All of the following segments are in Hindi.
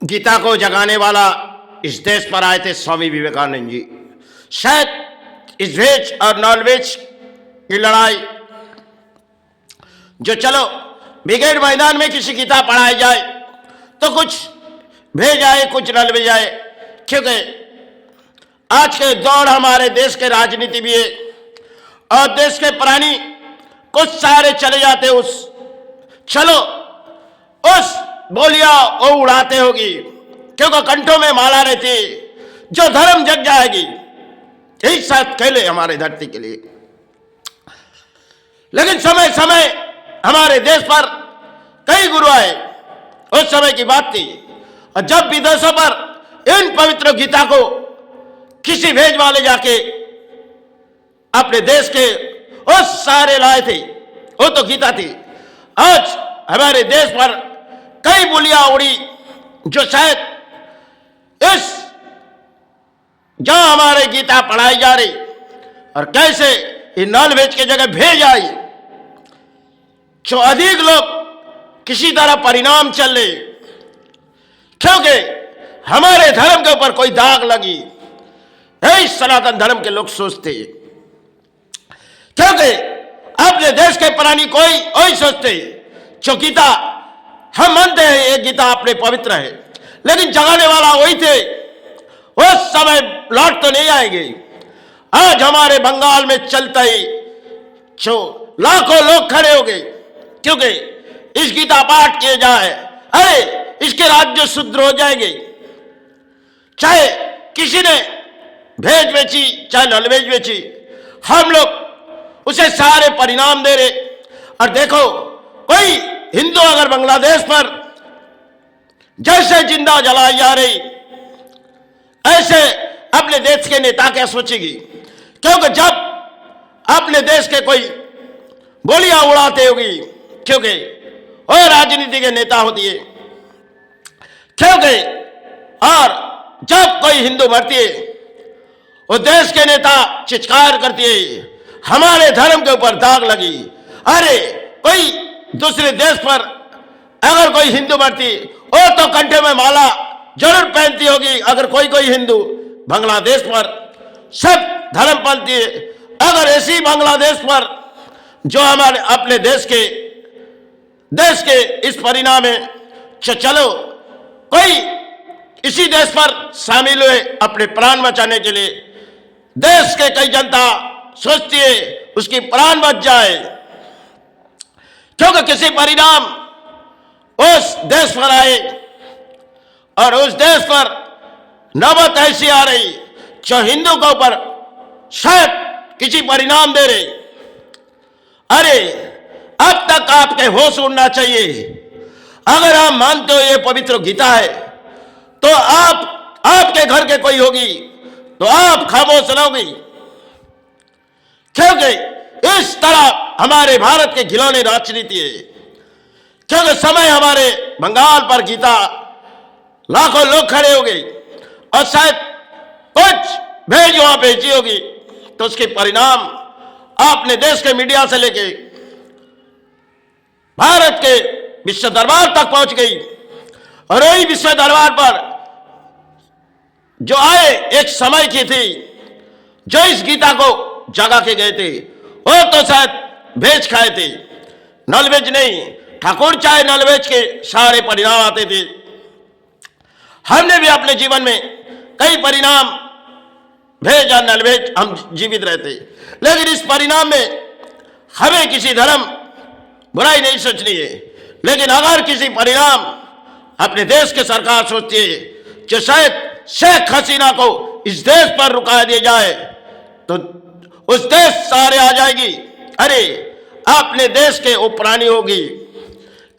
गीता को जगाने वाला इस देश पर आए थे स्वामी विवेकानंद जी। शायद इस वेज और नॉन वेज की लड़ाई जो चलो ब्रिगेड मैदान में किसी गीता पढ़ाई जाए तो कुछ भेज आए कुछ नल भेज आए, क्योंकि आज के दौर हमारे देश के राजनीति भी है और देश के प्राणी कुछ सारे चले जाते उस चलो उस बोलिया वो उड़ाते होगी, क्योंकि कंठों में माला रहती जो धर्म जग जाएगी। यही साथ खेले हमारे धरती के लिए। लेकिन समय समय हमारे देश पर कई गुरु आए, उस समय की बात थी, और जब विदेशों पर इन पवित्र गीता को किसी भेज वाले जाके अपने देश के उस सारे लाए थे, वो तो गीता थी। आज हमारे देश पर कई बोलियां उड़ी जो शायद इस जहां हमारे गीता पढ़ाई जा रही और कैसे इन नॉन वेज की जगह भेज आई, जो अधिक लोग किसी तरह परिणाम चल रहे, क्योंकि हमारे धर्म के ऊपर कोई दाग लगी। यही सनातन धर्म के लोग सोचते, क्योंकि अपने देश के प्राणी कोई वही सोचते जो गीता हम मानते हैं ये गीता अपने पवित्र है, लेकिन जगाने वाला वही थे। उस समय लौट तो नहीं आएंगे। आज हमारे बंगाल में चलता ही जो लाखों लोग खड़े हो गए, क्योंकि इस गीता पाठ किए जाए, अरे इसके राज्य शुद्ध हो जाएंगे। चाहे किसी ने भेज बेची चाहे नल भेज बेची, हम लोग उसे सारे परिणाम दे रहे। और देखो कोई हिंदू अगर बांग्लादेश पर जैसे जिंदा जलाई जा रही, ऐसे अपने देश के नेता क्या सोचेगी? क्योंकि जब अपने देश के कोई बोलियां उड़ाते होगी, क्योंकि वो राजनीति के नेता होती है, क्योंकि और जब कोई हिंदू मरती है वो देश के नेता चित्कार करती है हमारे धर्म के ऊपर दाग लगी। अरे कोई दूसरे देश पर अगर कोई हिंदू मरती वो तो कंठे में माला जरूर पहनती होगी। अगर कोई कोई हिंदू बांग्लादेश पर सब धर्म पहनती है, अगर ऐसी बांग्लादेश पर जो हमारे अपने देश के इस परिणाम में चलो कोई इसी देश पर शामिल हुए अपने प्राण बचाने के लिए, देश के कई जनता सोचती है उसकी प्राण बच जाए, क्योंकि किसी परिणाम उस देश पर आए और उस देश पर नौबत ऐसी आ रही जो हिंदू के ऊपर शायद किसी परिणाम दे रहे। अरे अब तक आपके होश उड़ना चाहिए। अगर आप मानते हो ये पवित्र गीता है तो आपके घर के कोई होगी तो आप खामोश रहोगी, क्योंकि इस तरह हमारे भारत के खिलौने राजनीति है। क्योंकि समय हमारे बंगाल पर गीता लाखों लोग खड़े हो गए और शायद कुछ भेज वहां भेजी होगी, तो उसके परिणाम आपने देश के मीडिया से लेके भारत के विश्व दरबार तक पहुंच गई। और वही विश्व दरबार पर जो आए एक समय की थी जो इस गीता को जगा के गए थे, वो तो शायद भेज खाए थे, नॉनवेज नहीं। ठाकुर चाहे नॉनवेज के सारे परिणाम आते थे। हमने भी अपने जीवन में कई परिणाम भेज और नॉनवेज हम जीवित रहते, लेकिन इस परिणाम में हमें किसी धर्म बुराई नहीं सोचनी है। लेकिन अगर किसी परिणाम अपने देश की सरकार सोचती है जो शायद शेख हसीना को इस देश पर रुका दिया जाए तो उस देश सारे आ जाएगी। अरे अपने देश के वो प्राणी होगी,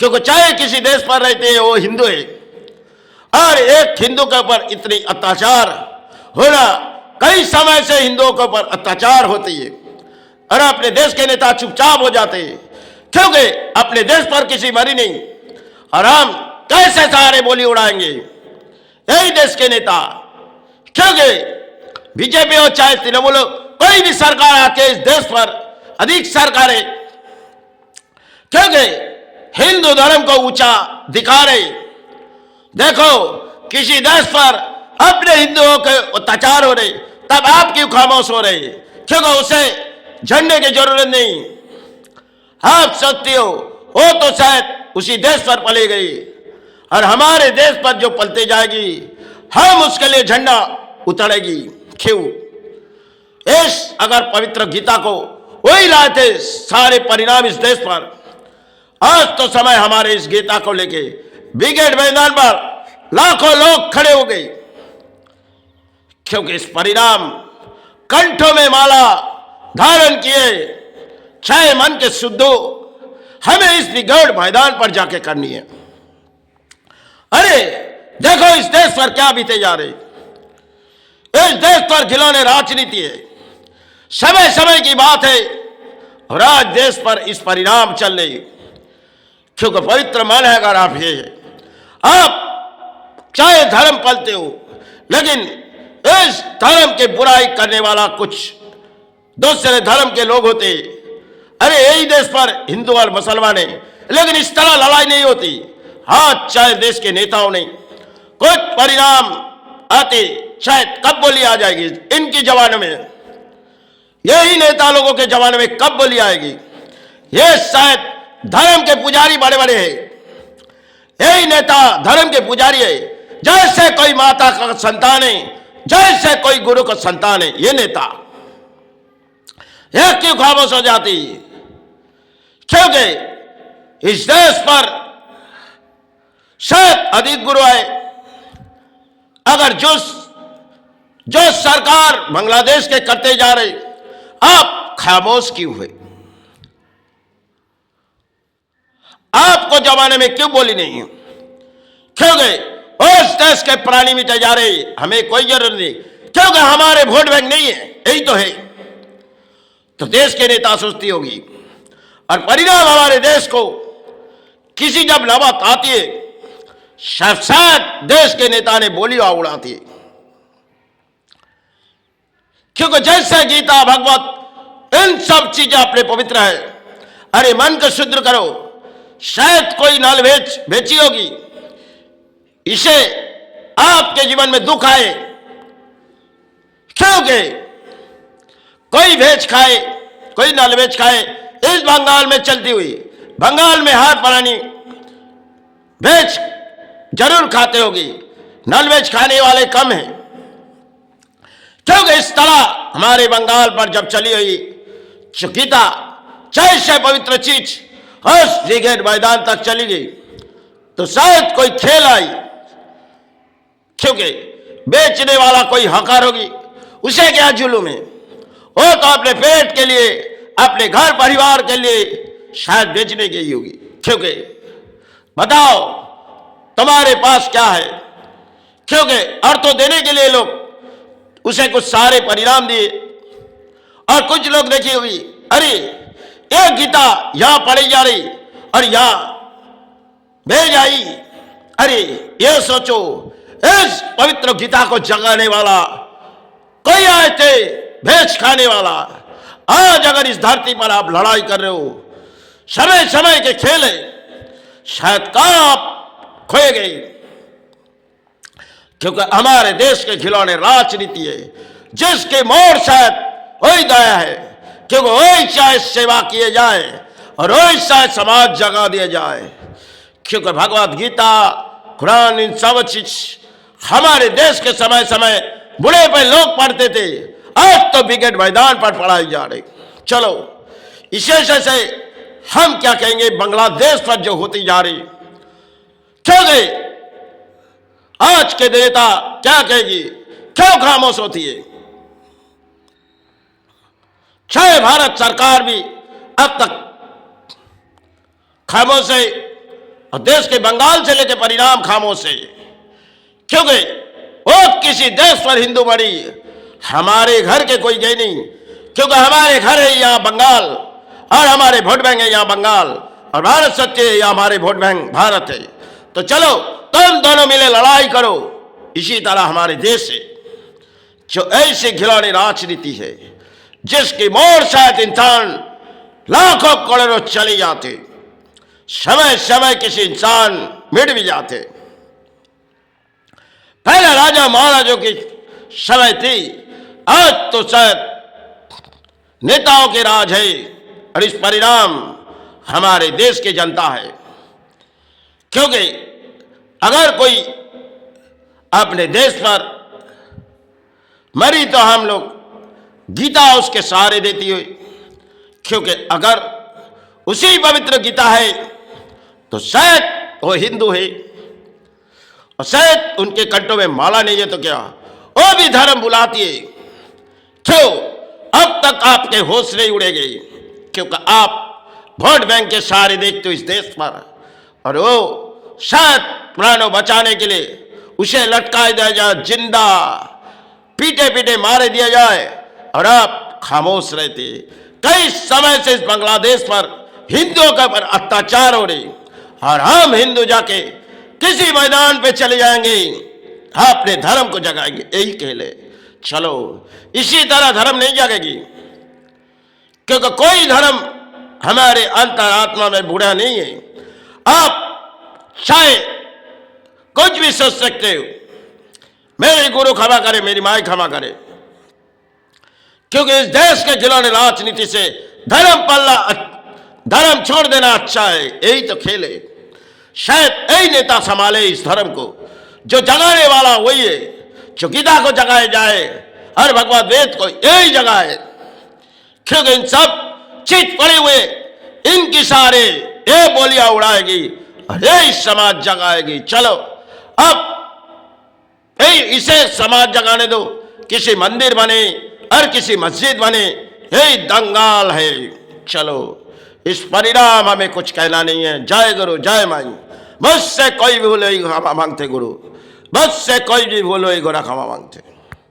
क्योंकि चाहे किसी देश पर रहते हैं वो हिंदू है, और एक हिंदू के ऊपर इतनी अत्याचार होना, कई समय से हिंदुओं के ऊपर अत्याचार होती है और अपने देश के नेता चुपचाप हो जाते हैं, क्योंकि अपने देश पर किसी मरी नहीं। और हम कैसे सारे बोली उड़ाएंगे यही देश के नेता, क्योंकि बीजेपी हो चाहे तृणमूल हो, कोई भी सरकार आके इस देश पर अधिक सरकारें, क्योंकि हिंदू धर्म को ऊंचा दिखा रहे। देखो किसी देश पर अपने हिंदुओं के अत्याचार हो रहे, तब आप क्यों खामोश हो रहे? क्योंकि उसे झंडे की जरूरत नहीं। आप सोचते हो वो तो शायद उसी देश पर पली गई, और हमारे देश पर जो पलते जाएगी हम उसके लिए झंडा उतारेगी। क्यों? इस अगर पवित्र गीता को वही लाए थे सारे परिणाम इस देश पर, आज तो समय हमारे इस गीता को लेके ब्रिगेड मैदान पर लाखों लोग खड़े हो गए, क्योंकि इस परिणाम कंठों में माला धारण किए, चाहे मन के शुद्ध हो, हमें इस ब्रिगेड मैदान पर जाके करनी है। अरे देखो इस देश पर क्या बीते जा रहे, इस देश पर खिलौने राजनीति है, समय समय की बात है, और आज देश पर इस परिणाम चल रही, क्योंकि पवित्र मन है। अगर आप ये आप चाहे धर्म पलते हो, लेकिन इस धर्म के बुराई करने वाला कुछ दूसरे धर्म के लोग होते, अरे यही देश पर हिंदू और मुसलमान है, लेकिन इस तरह लड़ाई नहीं होती। हाँ, चाहे देश के नेताओं ने कुछ परिणाम आते, शायद कब बोली आ जाएगी इनकी जवान में, यही नेता लोगों के जमाने में कब बोली आएगी? ये शायद धर्म के पुजारी बड़े बड़े हैं, यही नेता धर्म के पुजारी है, जैसे कोई माता का संतान है, जैसे कोई गुरु का संतान है। ये नेता यह क्यों खामोश हो जाती? क्योंकि इस देश पर शायद अधिक गुरु है। अगर जो सरकार बांग्लादेश के करते जा रहे, आप खामोश क्यों हुए? आपको जमाने में क्यों बोली नहीं? क्योंकि उस देश के प्राणी मिटे जा रहे, हमें कोई जरूरत नहीं, क्योंकि हमारे वोट बैंक नहीं है, यही तो है। तो देश के नेता सोचती होगी, और परिणाम हमारे देश को किसी जब नौबत आती है, शायद देश के नेता ने बोली उड़ाती है। क्योंकि जैसे गीता भगवत इन सब चीजें अपने पवित्र है। अरे मन को शुद्ध करो, शायद कोई नाल बेची होगी, इसे आपके जीवन में दुख आए, क्योंकि कोई भेज खाए, कोई नाल बेच खाए। इस बंगाल में चलती हुई, बंगाल में हर प्राणी भेज जरूर खाते होगी, नॉन वेज खाने वाले कम हैं, क्योंकि इस तरह हमारे बंगाल पर जब चली हुई गीता, जैसे पवित्र चीज उस ब्रिगेड मैदान तक चली गई, तो शायद कोई खेल आई, क्योंकि बेचने वाला कोई हकार होगी, उसे क्या जुल्म है? वो तो अपने पेट के लिए, अपने घर परिवार के लिए शायद बेचने गई होगी। क्योंकि बताओ तुम्हारे पास क्या है? क्योंकि अर्थ तो देने के लिए लोग उसे कुछ सारे परिणाम दिए, और कुछ लोग देखी हुई, अरे ये गीता यहां पढ़ी जा रही और यहां भेज आई। अरे ये सोचो, इस पवित्र गीता को जगाने वाला कोई आए थे, भेज खाने वाला। आज अगर इस धरती पर आप लड़ाई कर रहे हो, समय समय के खेल है, शायद कहां आप खोए गए, क्योंकि हमारे देश के खिलौने राजनीति है, जिसके मोड़ शायद वही दया है, क्योंकि वही शायद सेवा किए जाए और वही शायद समाज जगा दिया जाए। क्योंकि भगवत गीता, कुरान, इन सब चीज हमारे देश के समय समय बुढ़े पे लोग पढ़ते थे, आज तो ब्रिगेड मैदान पर पढ़ाई जा रही। चलो इसे से हम क्या कहेंगे बांग्लादेश पर जो होती जा रही, क्योंकि आज के नेता क्या कहेगी, क्यों खामोश होती है? चाहे भारत सरकार भी अब तक खामोश है, और देश के बंगाल से लेकर परिणाम खामोश है, क्योंकि वो किसी देश पर हिंदू बड़ी, हमारे घर के कोई गए नहीं, क्योंकि हमारे घर है यहाँ बंगाल, और हमारे वोट बैंक है यहाँ बंगाल, और भारत सत्य है यहाँ हमारे वोट बैंक भारत है। तो चलो तुम दोनों मिले लड़ाई करो। इसी तरह हमारे देश है जो ऐसे खिलौने राजनीति है, जिसकी मोड़ शायद इंसान लाखों करोड़ों चले जाते, समय समय किसी इंसान मिट भी जाते। पहले राजा महाराजों की समय थी, आज तो शायद नेताओं के राज है और इस परिणाम हमारे देश की जनता है। क्योंकि अगर कोई अपने देश पर मरी तो हम लोग गीता उसके सहारे देती हुई, क्योंकि अगर उसी पवित्र गीता है तो शायद वो हिंदू है और शायद उनके कंठों में माला नहीं है तो क्या वो भी धर्म बुलाती है। क्यों अब तक आपके होश नहीं उड़ेंगे, क्योंकि आप वोट बैंक के सहारे देखते हो इस देश पर, और वो शायद प्राणों बचाने के लिए उसे लटकाया दिया जाए, जिंदा पीटे पीटे मारे दिया जाए और आप खामोश रहते। कई समय से इस बांग्लादेश पर हिंदुओं का पर अत्याचार हो रही और हम हिंदू जाके किसी मैदान पे चले जाएंगे, अपने धर्म को जगाएंगे, यही कहले चलो। इसी तरह धर्म नहीं जगेगी, क्योंकि कोई धर्म हमारे अंतरात्मा में बुरा नहीं है। आप चाहे कुछ भी सोच सकते हो, मेरे गुरु क्षमा करे, मेरी माई क्षमा करे, क्योंकि इस देश के खिलौने राजनीति से धर्म पल्ला, धर्म छोड़ देना अच्छा है, यही तो खेल है। शायद यही नेता संभाले इस धर्म को, जो जगाने वाला वही है, जो गीता को जगाया जाए और भगवत वेद को यही जगाए, क्योंकि इन सब चीज पड़े हुए इनकी सारे ये बोलियां उड़ाएगी और यही समाज जगाएगी। चलो अब इसे समाज जगाने दो, किसी मंदिर बने और किसी मस्जिद बने, यही दंगाल है। चलो इस परिणाम हमें कुछ कहना नहीं है। जय गुरु जय माई। मुझसे कोई भी भूल क्षमा मांगते गुरु, मुझसे कोई भी भूल क्षमा मांगते।